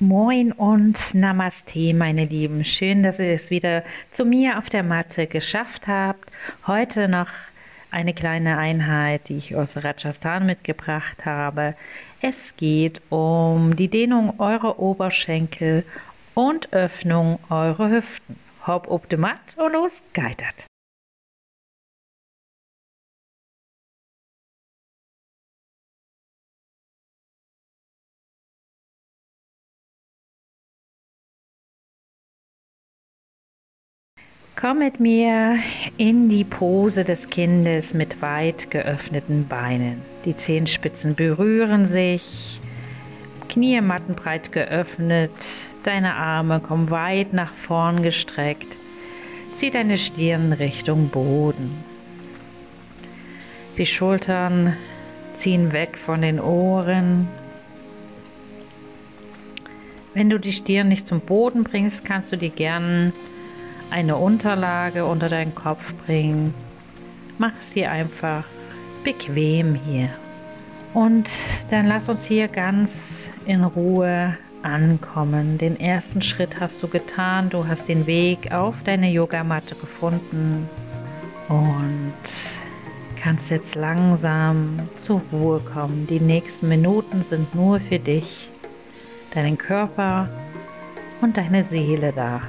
Moin und Namaste, meine Lieben. Schön, dass ihr es wieder zu mir auf der Matte geschafft habt. Heute noch eine kleine Einheit, die ich aus Rajasthan mitgebracht habe. Es geht um die Dehnung eurer Oberschenkel und Öffnung eurer Hüften. Hopp op de Mat und los geitert. Komm mit mir in die Pose des Kindes mit weit geöffneten Beinen. Die Zehenspitzen berühren sich, Knie mattenbreit geöffnet, deine Arme kommen weit nach vorn gestreckt. Zieh deine Stirn Richtung Boden. Die Schultern ziehen weg von den Ohren. Wenn du die Stirn nicht zum Boden bringst, kannst du dir gern eine Unterlage unter deinen Kopf bringen. Mach es dir einfach bequem hier. Und dann lass uns hier ganz in Ruhe ankommen. Den ersten Schritt hast du getan. Du hast den Weg auf deine Yogamatte gefunden und kannst jetzt langsam zur Ruhe kommen. Die nächsten Minuten sind nur für dich, deinen Körper und deine Seele da.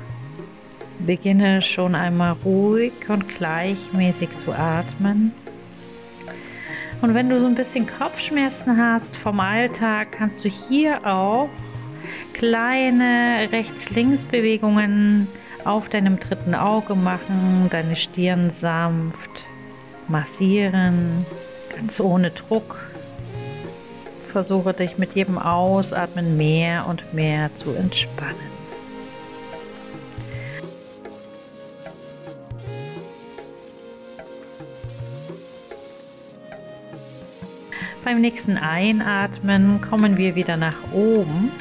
Beginne schon einmal ruhig und gleichmäßig zu atmen. Und wenn du so ein bisschen Kopfschmerzen hast vom Alltag, kannst du hier auch kleine Rechts-Links-Bewegungen auf deinem dritten Auge machen, deine Stirn sanft massieren, ganz ohne Druck. Versuche dich mit jedem Ausatmen mehr und mehr zu entspannen. Beim nächsten Einatmen kommen wir wieder nach oben,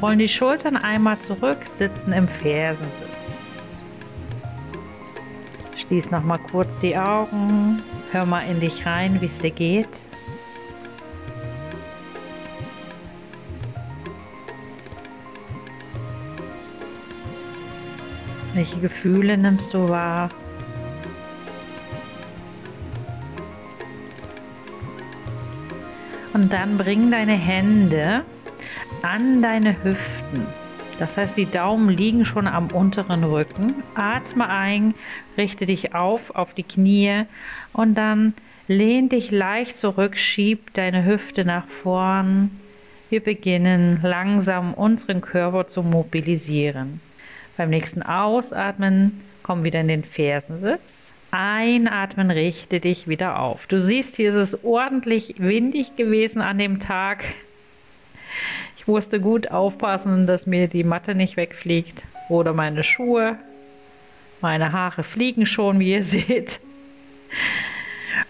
rollen die Schultern einmal zurück, sitzen im Fersensitz. Schließ noch mal kurz die Augen, hör mal in dich rein, wie es dir geht. Welche Gefühle nimmst du wahr? Und dann bring deine Hände an deine Hüften. Das heißt, die Daumen liegen schon am unteren Rücken. Atme ein, richte dich auf die Knie und dann lehn dich leicht zurück, schieb deine Hüfte nach vorn. Wir beginnen langsam unseren Körper zu mobilisieren. Beim nächsten Ausatmen komm wieder in den Fersensitz. Einatmen, richte dich wieder auf. Du siehst, hier ist es ordentlich windig gewesen an dem Tag. Ich musste gut aufpassen, dass mir die Matte nicht wegfliegt oder meine Schuhe. Meine Haare fliegen schon, wie ihr seht.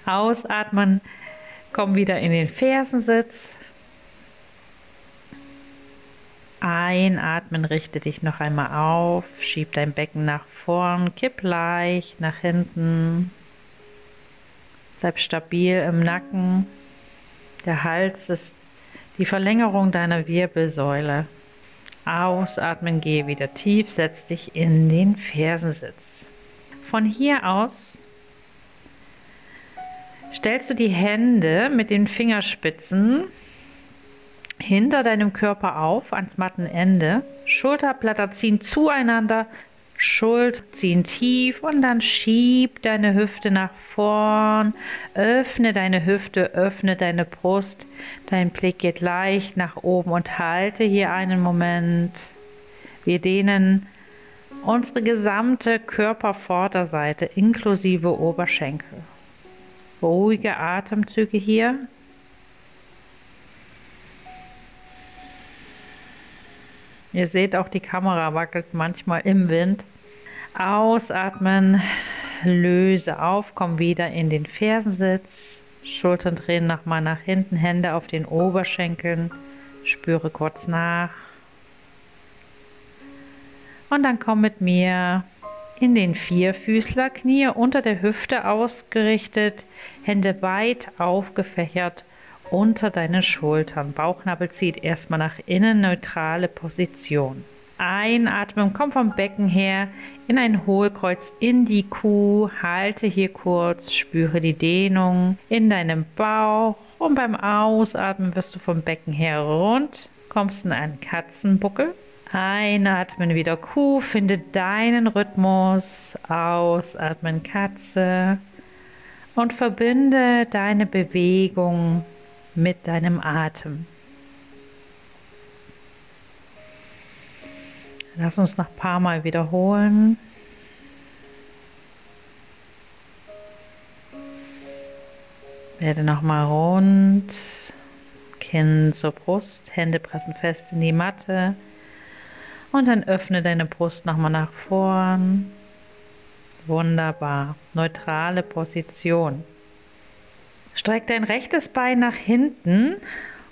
Ausatmen, komm wieder in den Fersensitz. Einatmen, richte dich noch einmal auf, schieb dein Becken nach vorn, kipp leicht nach hinten, bleib stabil im Nacken. Der Hals ist die Verlängerung deiner Wirbelsäule. Ausatmen, geh wieder tief, setz dich in den Fersensitz. Von hier aus stellst du die Hände mit den Fingerspitzen hinter deinem Körper auf, ans Mattenende. Schulterblätter ziehen zueinander, Schultern ziehen tief und dann schieb deine Hüfte nach vorn. Öffne deine Hüfte, öffne deine Brust. Dein Blick geht leicht nach oben und halte hier einen Moment. Wir dehnen unsere gesamte Körpervorderseite inklusive Oberschenkel. Ruhige Atemzüge hier. Ihr seht auch, die Kamera wackelt manchmal im Wind. Ausatmen, löse auf, komm wieder in den Fersensitz. Schultern drehen nochmal nach hinten, Hände auf den Oberschenkeln. Spüre kurz nach. Und dann komm mit mir in den Vierfüßler, Knie unter der Hüfte ausgerichtet, Hände weit aufgefächert unter deine Schultern. Bauchnabel zieht erstmal nach innen, neutrale Position. Einatmen, komm vom Becken her in ein Hohlkreuz, in die Kuh, halte hier kurz, spüre die Dehnung in deinem Bauch und beim Ausatmen wirst du vom Becken her rund, kommst in einen Katzenbuckel. Einatmen wieder Kuh, finde deinen Rhythmus, ausatmen Katze und verbinde deine Bewegung mit deinem Atem. Lass uns noch ein paar Mal wiederholen. Werde nochmal rund, Kinn zur Brust, Hände pressen fest in die Matte und dann öffne deine Brust nochmal nach vorn. Wunderbar, neutrale Position. Streck dein rechtes Bein nach hinten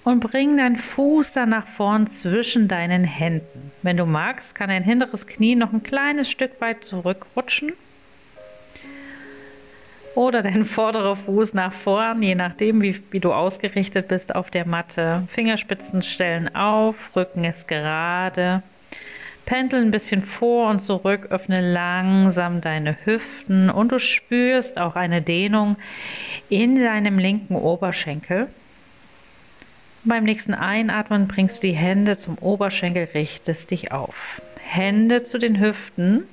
und bring deinen Fuß dann nach vorn zwischen deinen Händen. Wenn du magst, kann dein hinteres Knie noch ein kleines Stück weit zurückrutschen. Oder dein vorderer Fuß nach vorn, je nachdem, wie du ausgerichtet bist auf der Matte. Fingerspitzen stellen auf, Rücken ist gerade. Pendel ein bisschen vor und zurück, öffne langsam deine Hüften und du spürst auch eine Dehnung in deinem linken Oberschenkel. Beim nächsten Einatmen bringst du die Hände zum Oberschenkel, richtest dich auf. Hände zu den Hüften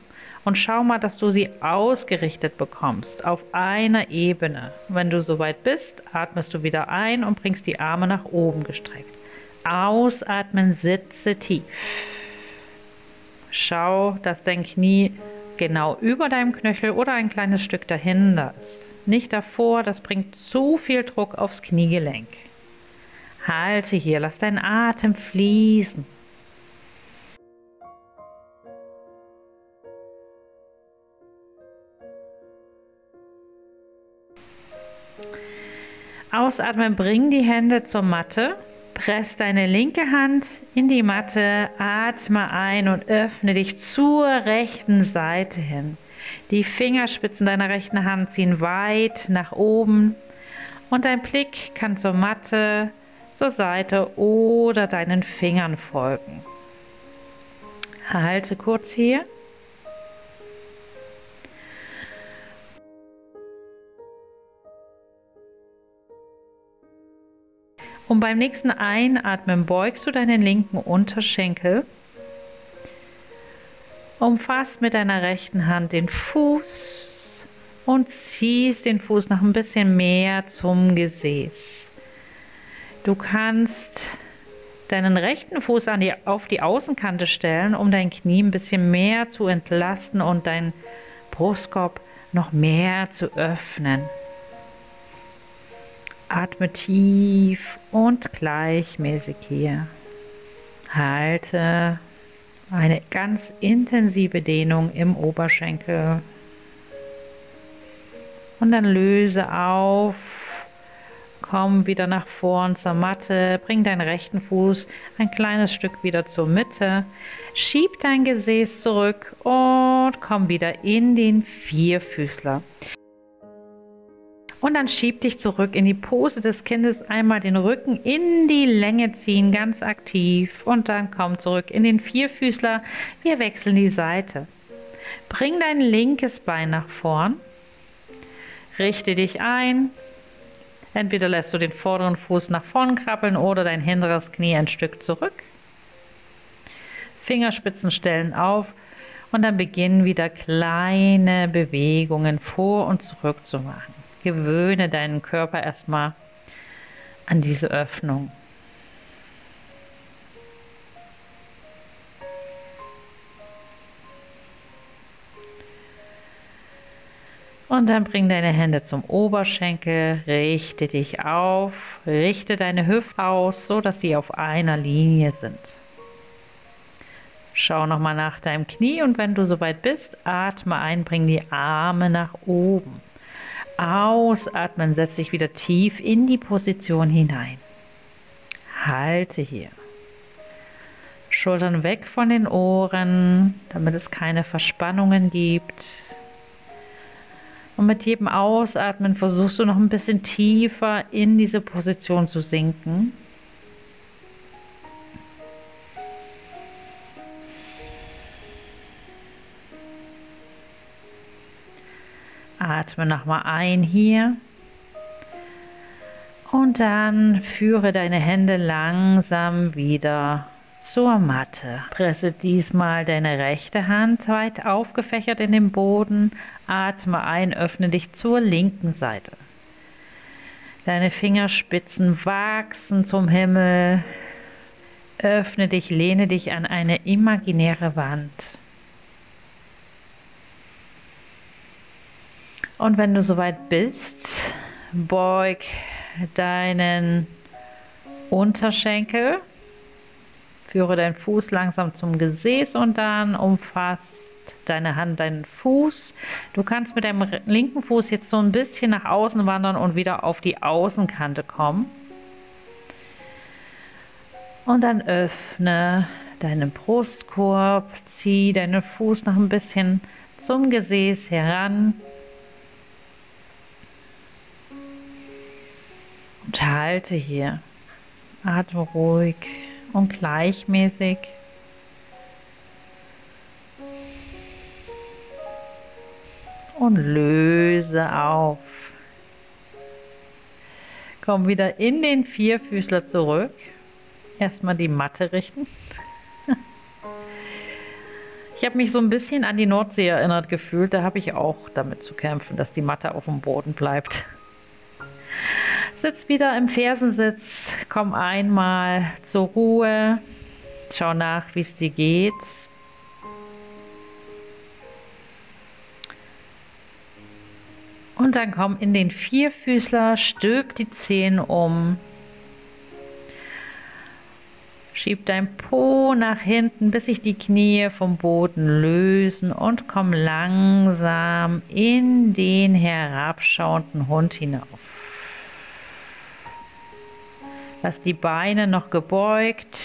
und schau mal, dass du sie ausgerichtet bekommst, auf einer Ebene. Wenn du soweit bist, atmest du wieder ein und bringst die Arme nach oben gestreckt. Ausatmen, sitze tief. Schau, dass dein Knie genau über deinem Knöchel oder ein kleines Stück dahinter ist. Nicht davor, das bringt zu viel Druck aufs Kniegelenk. Halte hier, lass deinen Atem fließen. Ausatmen, bring die Hände zur Matte. Press deine linke Hand in die Matte, atme ein und öffne dich zur rechten Seite hin. Die Fingerspitzen deiner rechten Hand ziehen weit nach oben und dein Blick kann zur Matte, zur Seite oder deinen Fingern folgen. Halte kurz hier. Und beim nächsten Einatmen beugst du deinen linken Unterschenkel, umfasst mit deiner rechten Hand den Fuß und ziehst den Fuß noch ein bisschen mehr zum Gesäß. Du kannst deinen rechten Fuß auf die Außenkante stellen, um dein Knie ein bisschen mehr zu entlasten und deinen Brustkorb noch mehr zu öffnen. Atme tief und gleichmäßig hier. Halte eine ganz intensive Dehnung im Oberschenkel. Und dann löse auf. Komm wieder nach vorn zur Matte. Bring deinen rechten Fuß ein kleines Stück wieder zur Mitte. Schieb dein Gesäß zurück und komm wieder in den Vierfüßler. Und dann schieb dich zurück in die Pose des Kindes, einmal den Rücken in die Länge ziehen, ganz aktiv. Und dann komm zurück in den Vierfüßler. Wir wechseln die Seite. Bring dein linkes Bein nach vorn. Richte dich ein. Entweder lässt du den vorderen Fuß nach vorn krabbeln oder dein hinteres Knie ein Stück zurück. Fingerspitzen stellen auf. Und dann beginnen wieder kleine Bewegungen vor und zurück zu machen. Gewöhne deinen Körper erstmal an diese Öffnung. Und dann bring deine Hände zum Oberschenkel, richte dich auf, richte deine Hüfte aus, so dass sie auf einer Linie sind. Schau nochmal nach deinem Knie und wenn du soweit bist, atme ein, bring die Arme nach oben. Ausatmen, setz dich wieder tief in die Position hinein. Halte hier. Schultern weg von den Ohren, damit es keine Verspannungen gibt. Und mit jedem Ausatmen versuchst du noch ein bisschen tiefer in diese Position zu sinken. Atme nochmal ein hier. Und dann führe deine Hände langsam wieder zur Matte. Presse diesmal deine rechte Hand weit aufgefächert in den Boden. Atme ein, öffne dich zur linken Seite. Deine Fingerspitzen wachsen zum Himmel. Öffne dich, lehne dich an eine imaginäre Wand. Und wenn du soweit bist, beug deinen Unterschenkel, führe deinen Fuß langsam zum Gesäß und dann umfasst deine Hand deinen Fuß. Du kannst mit deinem linken Fuß jetzt so ein bisschen nach außen wandern und wieder auf die Außenkante kommen. Und dann öffne deinen Brustkorb, zieh deinen Fuß noch ein bisschen zum Gesäß heran. Und halte hier. Atme ruhig und gleichmäßig. Und löse auf. Komm wieder in den Vierfüßler zurück. Erstmal die Matte richten. Ich habe mich so ein bisschen an die Nordsee erinnert gefühlt. Da habe ich auch damit zu kämpfen, dass die Matte auf dem Boden bleibt. Sitz wieder im Fersensitz, komm einmal zur Ruhe, schau nach, wie es dir geht. Und dann komm in den Vierfüßler, stülp die Zehen um. Schieb dein Po nach hinten, bis sich die Knie vom Boden lösen und komm langsam in den herabschauenden Hund hinauf. Lass die Beine noch gebeugt,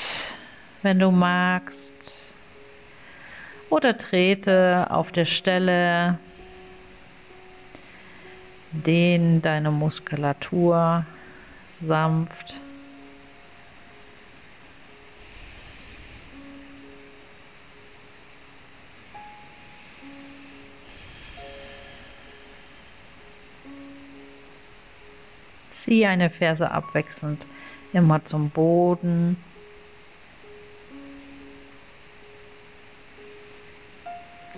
wenn du magst. Oder trete auf der Stelle, dehn deine Muskulatur sanft. Zieh eine Ferse abwechselnd immer zum Boden.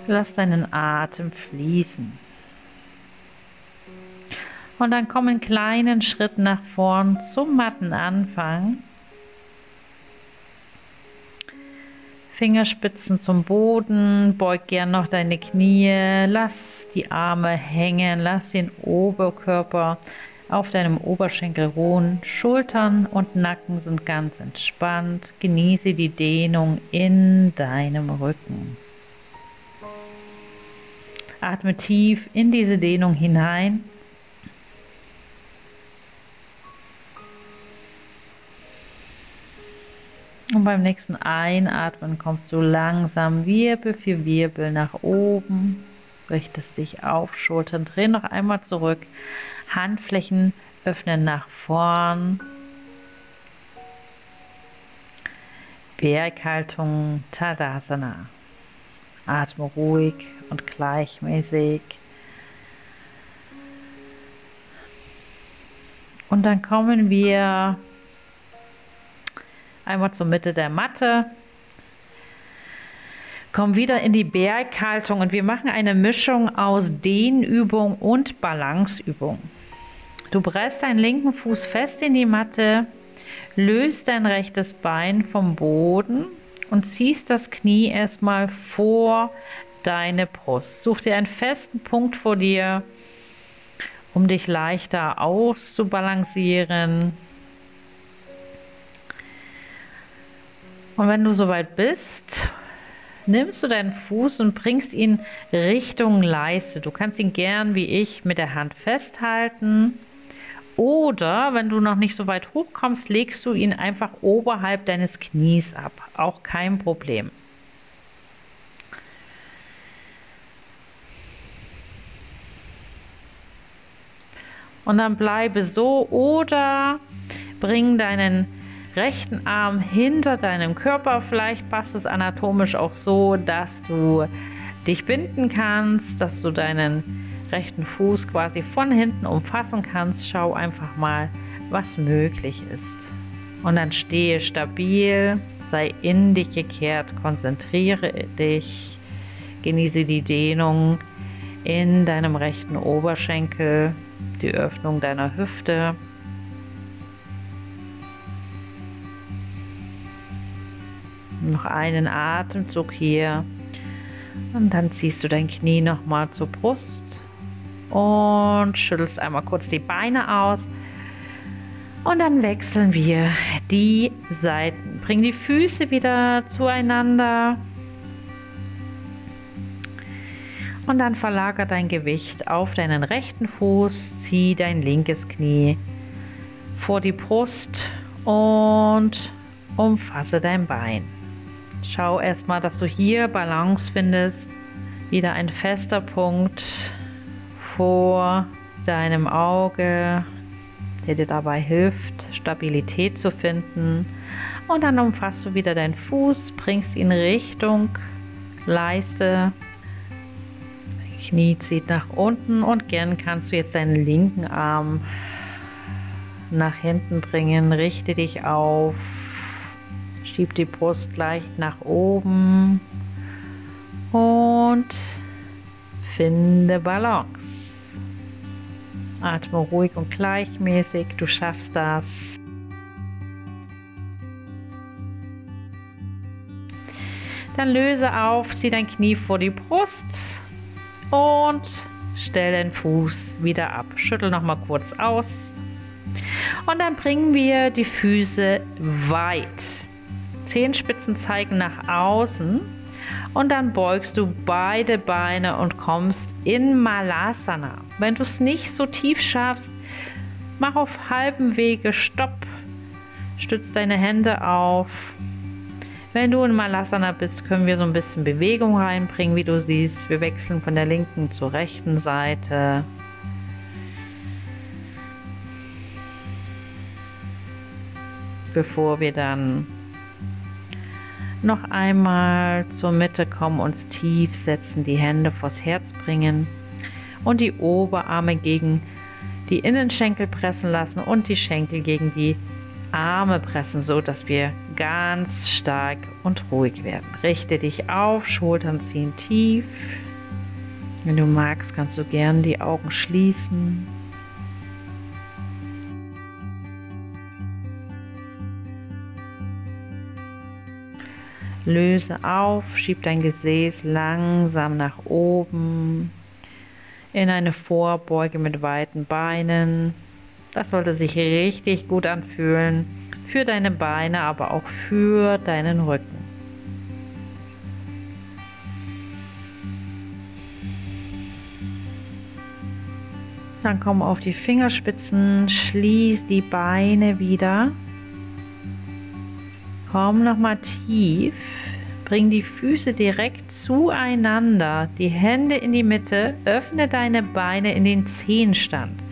Lass deinen Atem fließen. Und dann komm in kleinen Schritten nach vorn zum Mattenanfang. Fingerspitzen zum Boden, beug gern noch deine Knie, lass die Arme hängen, lass den Oberkörper auf deinem Oberschenkel ruhen, Schultern und Nacken sind ganz entspannt. Genieße die Dehnung in deinem Rücken. Atme tief in diese Dehnung hinein. Und beim nächsten Einatmen kommst du langsam Wirbel für Wirbel nach oben, richtest dich auf, Schultern drehen noch einmal zurück. Handflächen öffnen nach vorn. Berghaltung Tadasana. Atme ruhig und gleichmäßig. Und dann kommen wir einmal zur Mitte der Matte. Komm wieder in die Berghaltung und wir machen eine Mischung aus Dehnübung und Balanceübung. Du presst deinen linken Fuß fest in die Matte, löst dein rechtes Bein vom Boden und ziehst das Knie erstmal vor deine Brust. Such dir einen festen Punkt vor dir, um dich leichter auszubalancieren. Und wenn du soweit bist, nimmst du deinen Fuß und bringst ihn Richtung Leiste. Du kannst ihn gern wie ich mit der Hand festhalten. Oder wenn du noch nicht so weit hochkommst, legst du ihn einfach oberhalb deines Knies ab. Auch kein Problem. Und dann bleibe so oder bring deinen rechten Arm hinter deinem Körper. Vielleicht passt es anatomisch auch so, dass du dich binden kannst, dass du deinen rechten Fuß quasi von hinten umfassen kannst. Schau einfach mal, was möglich ist. Und dann stehe stabil, sei in dich gekehrt, konzentriere dich, genieße die Dehnung in deinem rechten Oberschenkel, die Öffnung deiner Hüfte. Noch einen Atemzug hier und dann ziehst du dein Knie nochmal zur Brust und schüttelst einmal kurz die Beine aus und dann wechseln wir die Seiten. Bring die Füße wieder zueinander und dann verlagere dein Gewicht auf deinen rechten Fuß, zieh dein linkes Knie vor die Brust und umfasse dein Bein. Schau erstmal, dass du hier Balance findest. Wieder ein fester Punkt vor deinem Auge, der dir dabei hilft, Stabilität zu finden. Und dann umfasst du wieder deinen Fuß, bringst ihn Richtung Leiste. Dein Knie zieht nach unten und gern kannst du jetzt deinen linken Arm nach hinten bringen. Richte dich auf. Schieb die Brust leicht nach oben und finde Balance. Atme ruhig und gleichmäßig, du schaffst das. Dann löse auf, zieh dein Knie vor die Brust und stell den Fuß wieder ab. Schüttel nochmal kurz aus und dann bringen wir die Füße weit. Zehenspitzen zeigen nach außen und dann beugst du beide Beine und kommst in Malasana. Wenn du es nicht so tief schaffst, mach auf halbem Wege Stopp, stütz deine Hände auf. Wenn du in Malasana bist, können wir so ein bisschen Bewegung reinbringen, wie du siehst. Wir wechseln von der linken zur rechten Seite. Bevor wir dann noch einmal zur Mitte kommen, uns tief setzen, die Hände vors Herz bringen und die Oberarme gegen die Innenschenkel pressen lassen und die Schenkel gegen die Arme pressen, so dass wir ganz stark und ruhig werden. Richte dich auf, Schultern ziehen tief. Wenn du magst, kannst du gern die Augen schließen. Löse auf, schieb dein Gesäß langsam nach oben in eine Vorbeuge mit weiten Beinen. Das sollte sich richtig gut anfühlen für deine Beine, aber auch für deinen Rücken. Dann komm auf die Fingerspitzen, schließ die Beine wieder. Komm nochmal tief, bring die Füße direkt zueinander, die Hände in die Mitte, öffne deine Beine in den Zehenstand.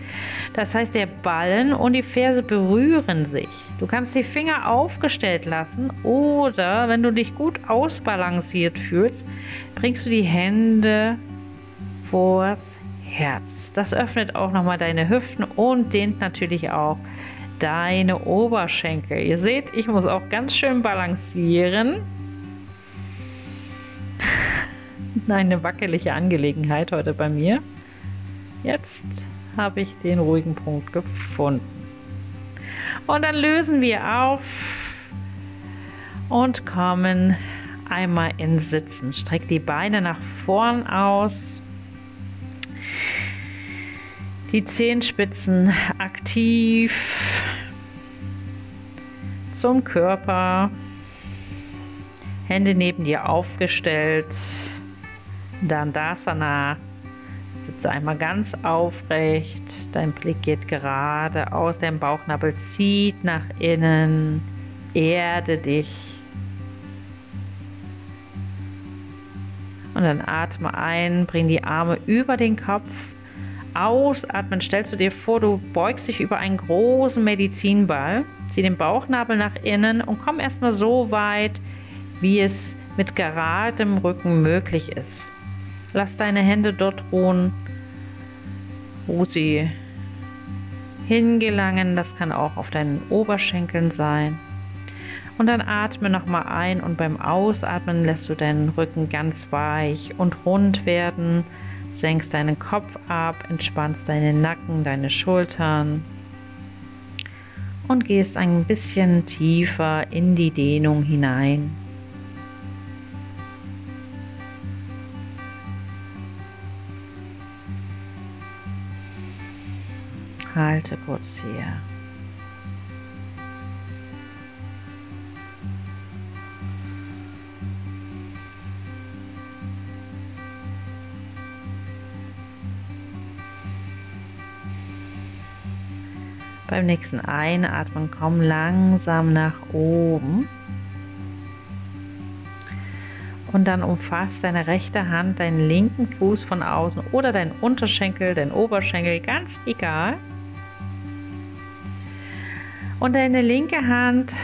Das heißt, der Ballen und die Ferse berühren sich. Du kannst die Finger aufgestellt lassen oder, wenn du dich gut ausbalanciert fühlst, bringst du die Hände vors Herz. Das öffnet auch nochmal deine Hüften und dehnt natürlich auch deine Oberschenkel. Ihr seht, ich muss auch ganz schön balancieren. Eine wackelige Angelegenheit heute bei mir. Jetzt habe ich den ruhigen Punkt gefunden. Und dann lösen wir auf und kommen einmal in Sitzen. Streck die Beine nach vorn aus. Die Zehenspitzen aktiv zum Körper, Hände neben dir aufgestellt, Dandasana, sitze einmal ganz aufrecht, dein Blick geht gerade aus, dein Bauchnabel zieht nach innen, erde dich und dann atme ein, bring die Arme über den Kopf, Ausatmen stellst du dir vor, du beugst dich über einen großen Medizinball, zieh den Bauchnabel nach innen und komm erstmal so weit, wie es mit geradem Rücken möglich ist. Lass deine Hände dort ruhen, wo sie hingelangen. Das kann auch auf deinen Oberschenkeln sein. Und dann atme nochmal ein und beim Ausatmen lässt du deinen Rücken ganz weich und rund werden. Senkst deinen Kopf ab, entspannst deinen Nacken, deine Schultern und gehst ein bisschen tiefer in die Dehnung hinein. Halte kurz hier. Beim nächsten Einatmen komm langsam nach oben und dann umfasst deine rechte Hand deinen linken Fuß von außen oder deinen Unterschenkel, deinen Oberschenkel, ganz egal. Und deine linke Hand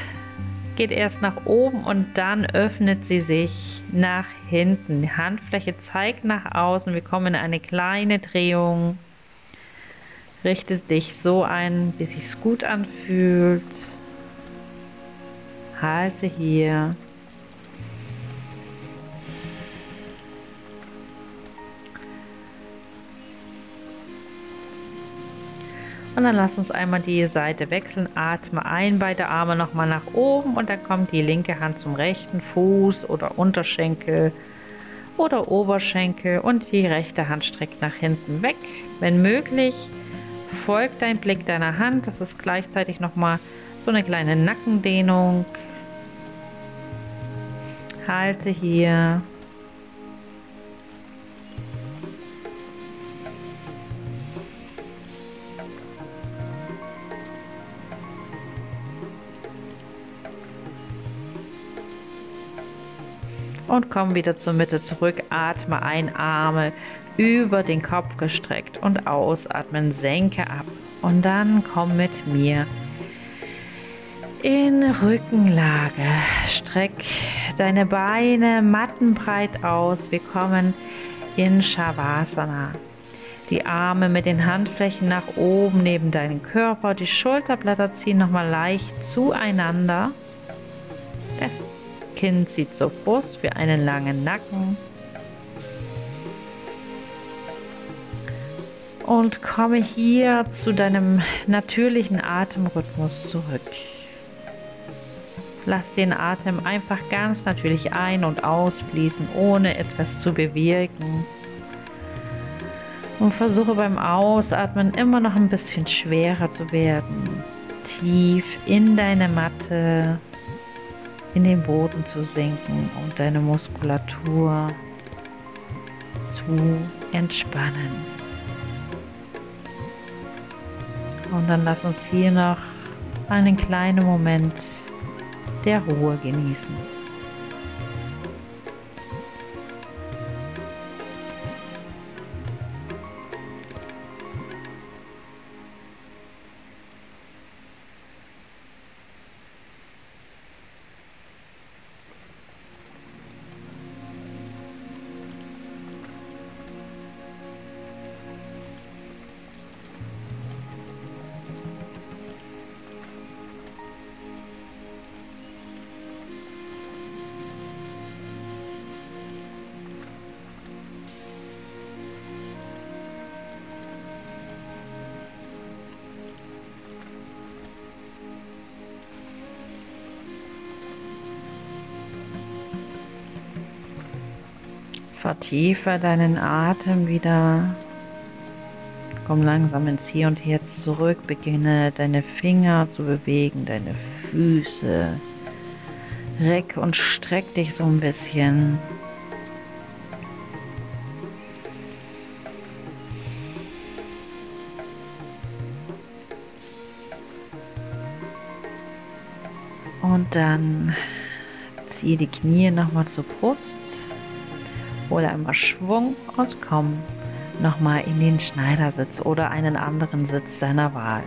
geht erst nach oben und dann öffnet sie sich nach hinten. Die Handfläche zeigt nach außen. Wir kommen in eine kleine Drehung. Richte dich so ein, bis es sich gut anfühlt. Halte hier. Und dann lass uns einmal die Seite wechseln. Atme ein, beide Arme nochmal nach oben und dann kommt die linke Hand zum rechten Fuß oder Unterschenkel oder Oberschenkel und die rechte Hand streckt nach hinten weg. Wenn möglich, folgt dein Blick deiner Hand. Das ist gleichzeitig nochmal so eine kleine Nackendehnung. Halte hier. Und komm wieder zur Mitte zurück. Atme ein, Arme über den Kopf gestreckt und ausatmen, senke ab. Und dann komm mit mir in Rückenlage. Streck deine Beine mattenbreit aus. Wir kommen in Shavasana. Die Arme mit den Handflächen nach oben neben deinen Körper. Die Schulterblätter ziehen nochmal leicht zueinander. Das Kinn zieht zur Brust für einen langen Nacken. Und komme hier zu deinem natürlichen Atemrhythmus zurück. Lass den Atem einfach ganz natürlich ein- und ausfließen, ohne etwas zu bewirken. Und versuche beim Ausatmen immer noch ein bisschen schwerer zu werden. Tief in deine Matte, in den Boden zu sinken und deine Muskulatur zu entspannen. Und dann lass uns hier noch einen kleinen Moment der Ruhe genießen. Vertiefe deinen Atem wieder. Komm langsam ins Hier und Jetzt zurück. Beginne deine Finger zu bewegen, deine Füße. Reck und streck dich so ein bisschen. Und dann ziehe die Knie nochmal zur Brust. Hole einmal Schwung und komm nochmal in den Schneidersitz oder einen anderen Sitz deiner Wahl.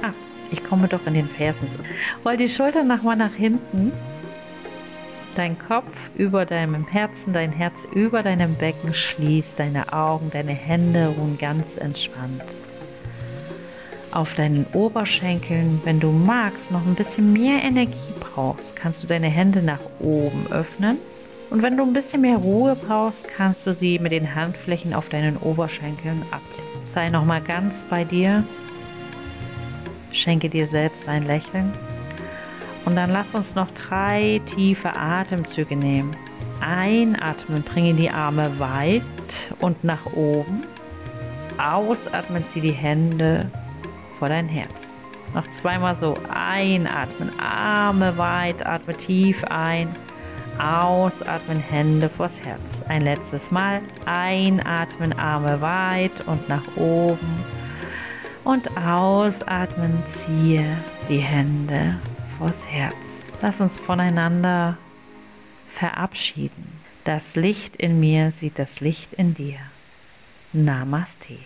Ah, ich komme doch in den Fersensitz. Roll die Schultern nochmal nach hinten. Dein Kopf über deinem Herzen, dein Herz über deinem Becken, schließ deine Augen, deine Hände ruhen ganz entspannt. Auf deinen Oberschenkeln, wenn du magst, noch ein bisschen mehr Energie brauchst, kannst du deine Hände nach oben öffnen. Und wenn du ein bisschen mehr Ruhe brauchst, kannst du sie mit den Handflächen auf deinen Oberschenkeln ablegen. Sei nochmal ganz bei dir. Schenke dir selbst ein Lächeln. Und dann lass uns noch 3 tiefe Atemzüge nehmen. Einatmen, bringe die Arme weit und nach oben. Ausatmen, zieh die Hände vor dein Herz. Noch zweimal so. Einatmen, Arme weit, atme tief ein. Ausatmen, Hände vors Herz. Ein letztes Mal. Einatmen, Arme weit und nach oben. Und ausatmen, ziehe die Hände vors Herz. Lass uns voneinander verabschieden. Das Licht in mir sieht das Licht in dir. Namaste.